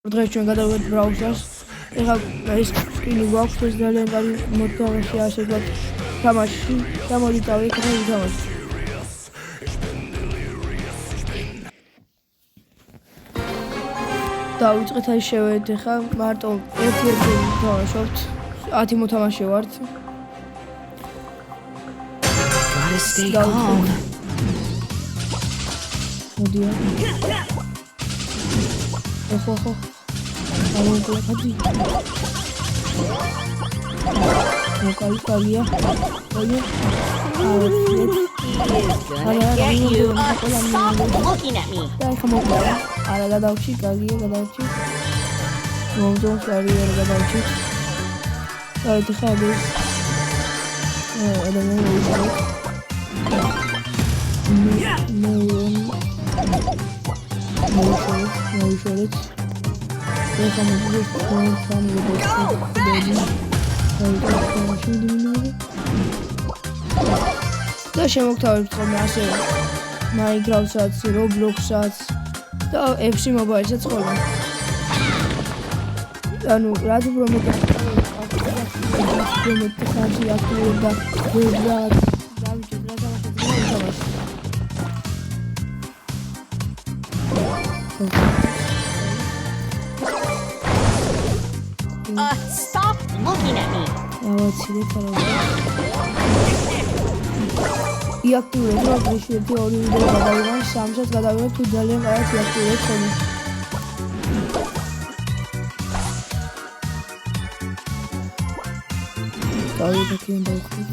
დღეს ჩვენ გადავიდეთ ბრაუზერს. ეხლა ეს სკრინი გვაქვს, ეს ძალიან კარგი მოთამაშე ასე ვთქვათ თამაში და მოდი დავიქნა ვითამაშოთ. დავიწყეთ აი შევედით ეხლა მარტო ერთ-ერთი ვთამაშობთ. 10 მოთამაშე ვართ. მოდი ხო მოკალია არა გადავჭი გაგია გადავჭი მომდოს კარიერა გადავჭი დაიწყე ხადეს ადამიანი მოიწყეთ მოიშორეთ ეხლა მოგვიყვება და შემოგთავაზებთ ხოლმე ასე Minecraft-საც, Roblox-საც და FC Mobile-საც ხოლმე. ანუ რაც უფრო მეტი ხარჯი აქტიურობდა ვებრად დავიჭერთ რა თამაშს. Stop looking at me. იაქტიურებ რა გიში ერთი ორი ვიდეო გადავიღან სამსაც გადავიღებ თუ ძალიან კარგად იაქტიურებ ხოლმე. დავიდეთ იმ დავხდით.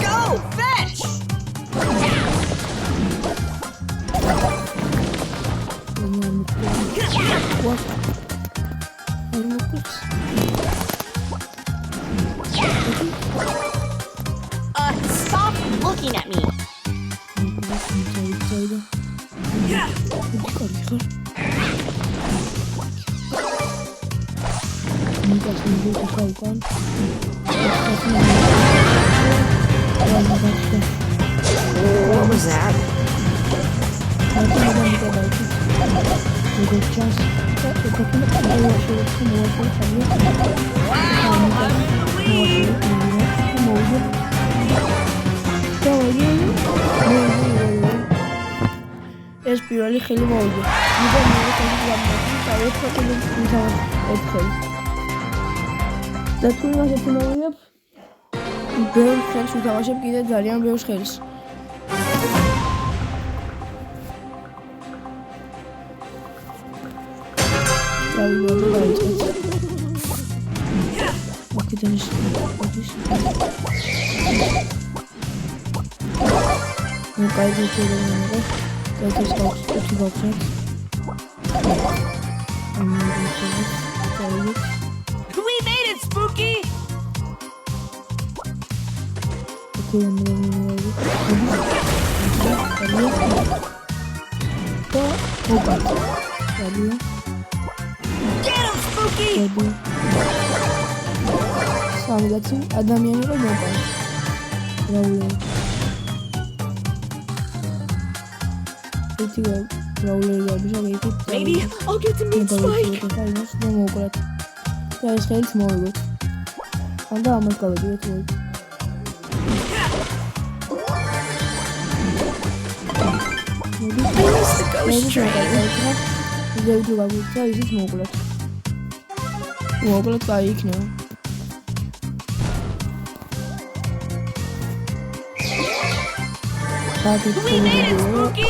Go fetch. What? Stop looking at me. What was that? ეს პირველი ხელი მოვიდა. მე და თუ იმას ეცნობინებ ბევრ ხელს ვთამაშებ კიდე ძალიან ბევრ ხელს. Makiden işte. Ne kaybediyorum onları. Zaten kötü bakacak. We made it, Spooky. Get him, Spooky. სამგაცი ადამიანი რომ მოყვა. რაულე. ეთი რაულე გაბიჟა მეკი. Maybe I'll get to meet Spike. და მოყვრათ. და ეს ხელს მოვიგოთ. ანდა ამას გავედიოთ მოი. I missed the ghost train. ზევდუ გავიქცა ისიც მოყვლათ. მოყვლათ კაი იქნება. We made it, Spooky.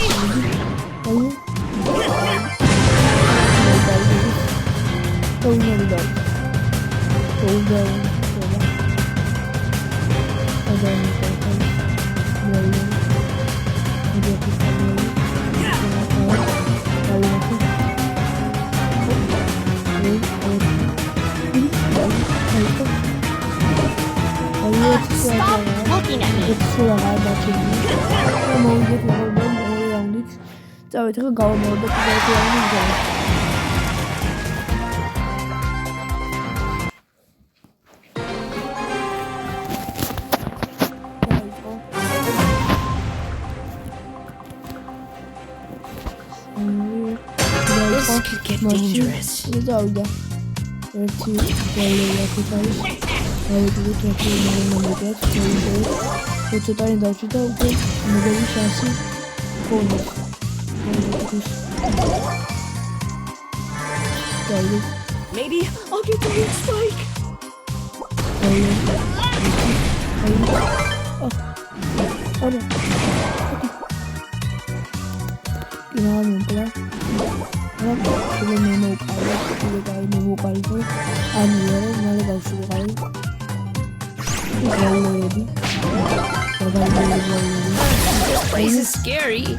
Stop looking at me. წავით ხა გავამოვდა კიდევ ერთი This could get dangerous. დავიდა. ერთი გოლია ქუთაის. აუგებთ ერთი მომენტად, ცოტანი დავჭი და უკვე მოგები შანსი გონდეს. Maybe I'll get the weak spike. This place is scary.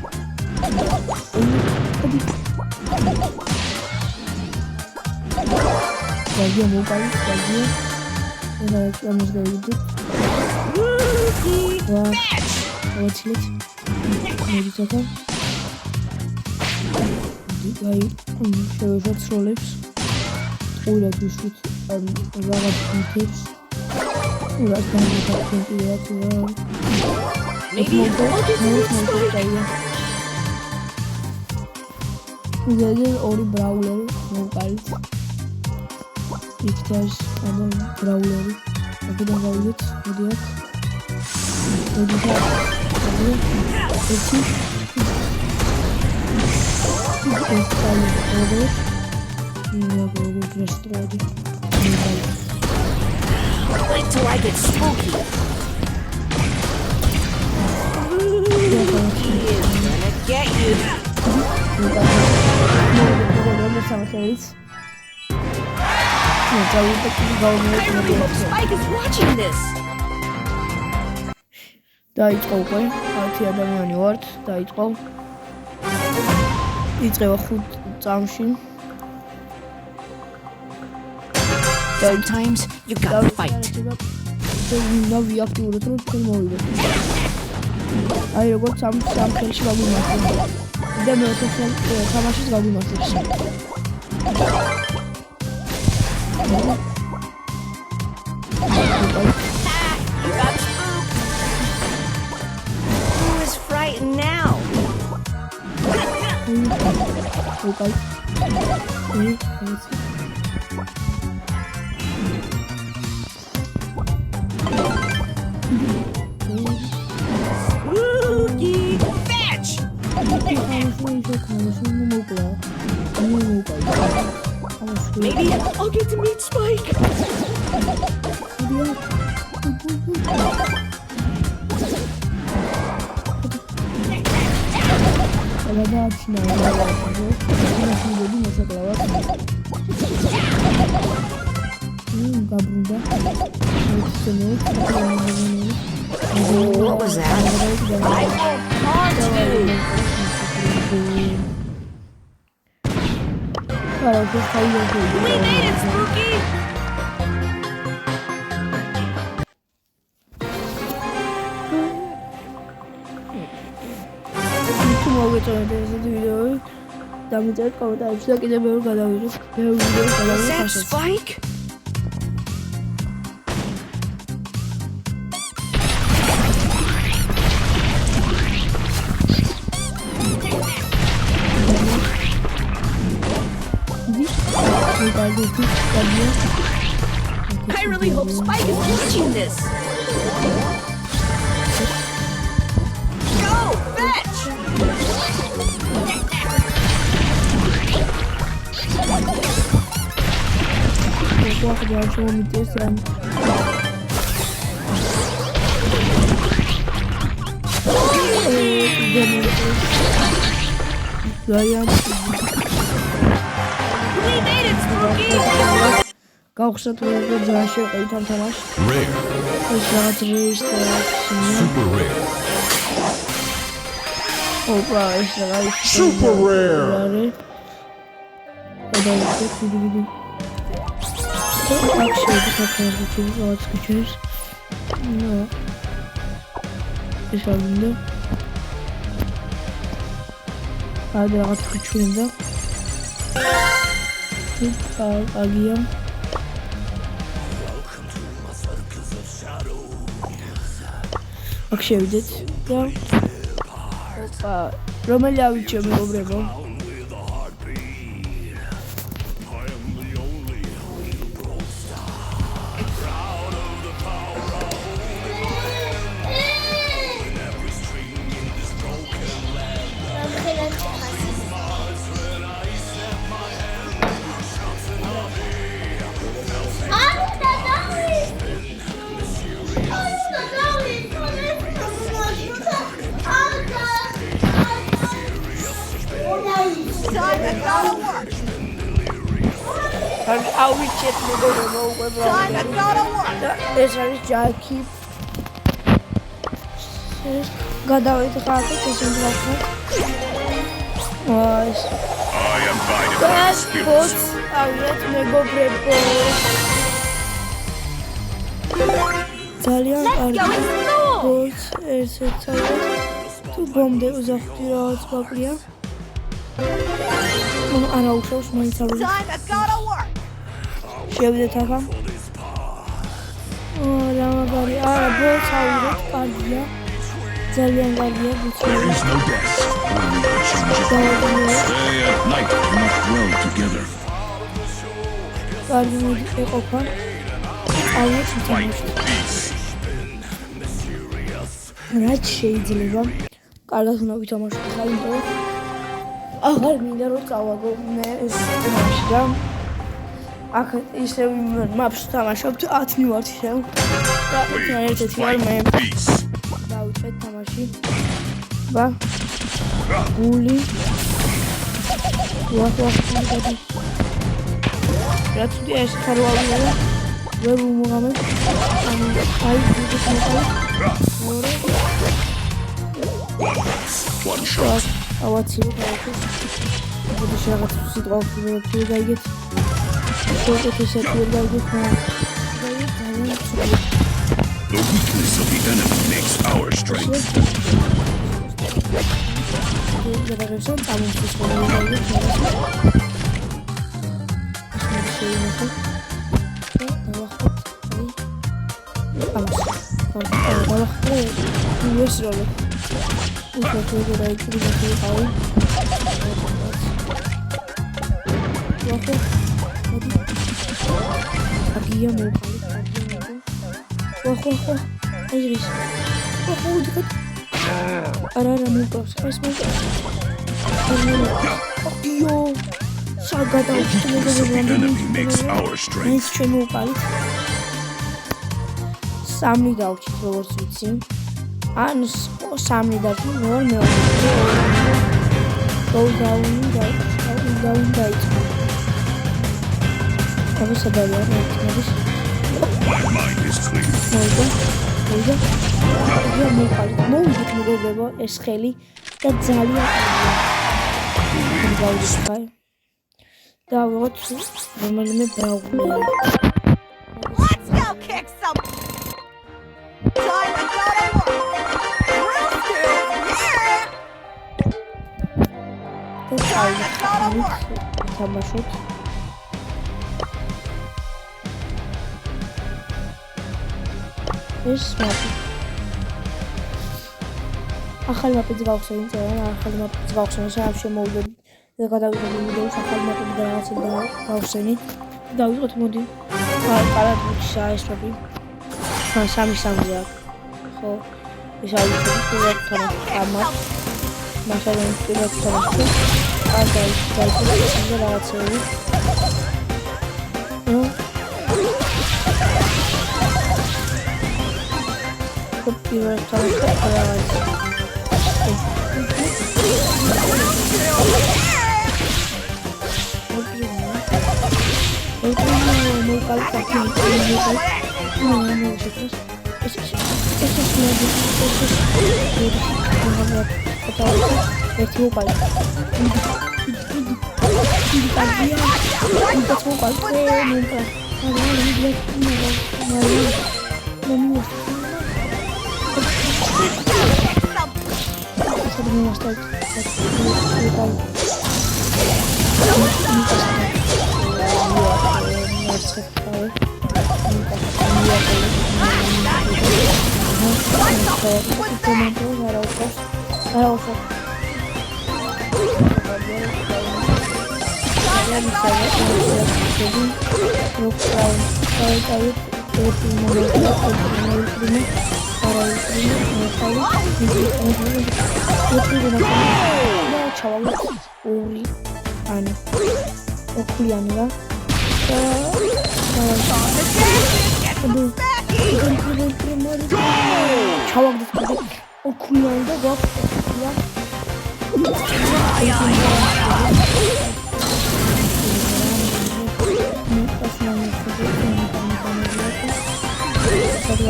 შევეშოთ სროლებს ყურად ვისვით რაღაც ფიქებს რაც გამოგაკეთებიათ Maybe I'll get the weak spike. ზედზე ორი ბრაულერი მოვყალით იქ არის ამან ბრაულერი აქედან გავიდეთ მოდიათ Wait till I get spooky. He is gonna get you. I really hope Spike is watching this. დაიწყო უკვე 10 ადამიანი ვართ დაიწყო იწყება 5 წამში Sometimes you gotta fight. და ვიაქტიუროთ რომ თქვენ მოვიდეთ აი როგორც სამ ხელში გაგვიმართებს და მეოთხე თამაშის გაგვიმართებს You got spooked. Who is frightened now? Spooky fetch. Maybe I'll get to meet Spike. What was that? I will haunt you. We made it, Spooky. დამიწერეთ კომენტარებში და კიდევ ბევრი გადავიღოთ. ბევრი ვიდეო Is that გადავიღოთ. Spike? I really hope Spike is watching this. Go, fetch! We made it, Spooky! გავხსნათ როგორ ძრაში ვიყავით ამ თამაშს. ეს რაღაც რეის და Super rare. ოპა ეს რაღაც Super rare. გადავიდეთ ვიდეო. აქ შეიძლება რაღაც კიჩეს. ნო. ეს არის და რაღაც კიჩუნდა. აგია აქ შევიდეთ და ოპა რომელი ავიჩიო მეგობრებო ავიჩეთ მეგობრებო უკვე და ეს არის ჯაკი გადავიდღალთ ეს ინდოქს ეს I am guided by the spirits. ავიეთ მეგობრებო ძალიან კარგი ბოც ერთ-ერთად თუ გომდე უზახტი რაღაც ბაკლია არა უშავს მაინც ავიდეთ შევიდეთ ახლა რა მაგარი არა ბოც ავიდეთ კარგია ძალიან კარგია There is no death, only the change. Stay at night and not dwell together. კარგი მოდი ეყოფა ავიდეთ Fight for peace. რაც შეიძლება კარგად უნდა ვითამაშოთ ახლა იმიტომ აღარ მინდა რომ წავაგო მე ეს თამაში და აქ ისე მაპს თამაშობთ 10 მივართ ისევ და ერთ-ერთი ვარ მე Peace. დავიწყეთ თამაში ბა გული ვახვახვი რაც ეს ხარვავია ვერ უმღამე ანუ აი ეს მოყავ One shot. ავაცილო გაიქეს ბუდი რაღაც სიტყვას ვერ გაიგეთ შევეთ ესე ვერ გაიგეთ The weakness of the enemy makes our strength. გადაგებსა წამოწის ვერ გაიგეთ ეს როლი უცხოური რაიქები გავი. ვახო. აგია მოვყავი. ვახო. ეს ის. ვახო დიკეთ. არა მოვყავს. ეს მოვყავს. აბიო. The enemy makes our strength. ეს შემოვყავი. სამი დავჭით როგორც ვიცი. ან სამი დავჭით მეორე დაუნ დაიწყო. თავისებაა ეს. My mind is clear. მოვიდეთ მეგობრებო ეს ხელი და ძალიან გავიხარ და ვიღოთ რომელიმე ბრაული Let's go kick some. Time to go to work. თამაშობ ეს მაპი ახალი მაპი გავხსენე წერა ახალი მაპი გავხსენე შენ შემოვიდები და გადავიდები ვიდეოს ახალი მაპი და რაღაცა გავხსენი დავიწყოთ მოდი კარად ვიქცა ეს მაპი სამი აქვს ხო ეს არის პირველ თამაში მასალენ პირველ თამაში კარგი გაიგე რაღაცები პირველ თამაში Kula.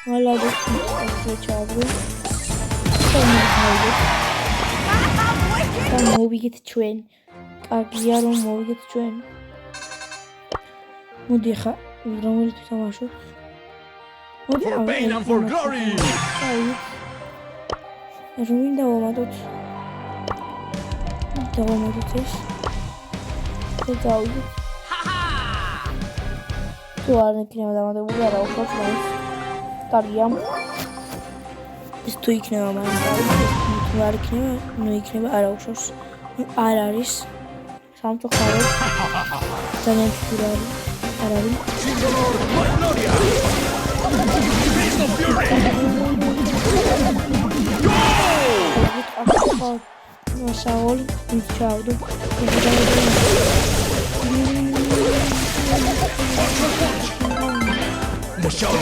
Hala da çağırdı. Tam მოვიგეთ ჩვენ. კარგია რომ მოვიგეთ ჩვენ. მოდი ხა რომელი თამაშობ? მოდი For pain and for glory. რუინ დავამატოთ. დავამატოთ ეს. და დავიდეთ. თუ არ იქნება დამატებული არა უბრალოდ მაინც. კარგია. ეს თუ იქნება მაინც თუ არ იქნება, ნუ იქნება არა უშავს. არ არის. სამწუხაროდ. ძალიან ფიგურალი. არ არის. Saul, Ciao.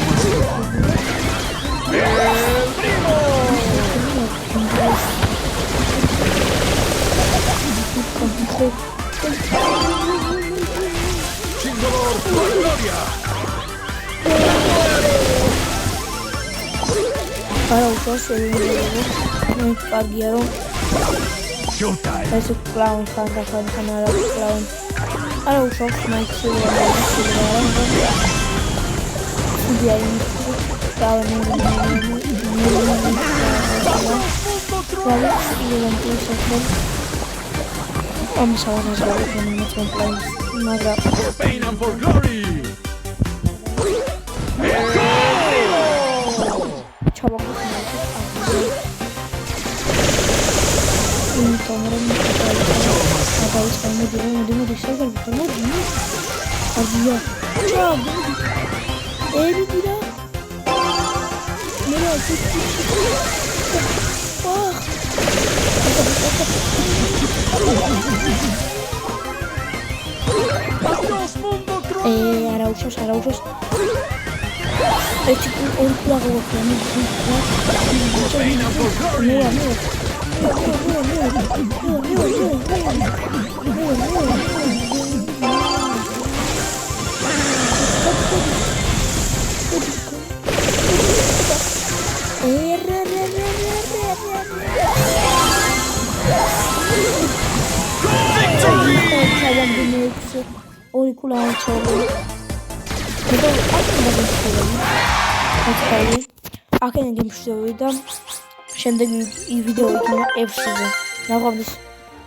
Para usos el Parguero. Es el clown, Fanta, clown. Para usos my vamos a ver con nuestro plan. For pain and for glory. Çabuk Arausos. Este un juego Auriculaire აქედან გემშვიდობები და შემდეგი ვიდეო იქნება F-ზე. ნაღვამდის.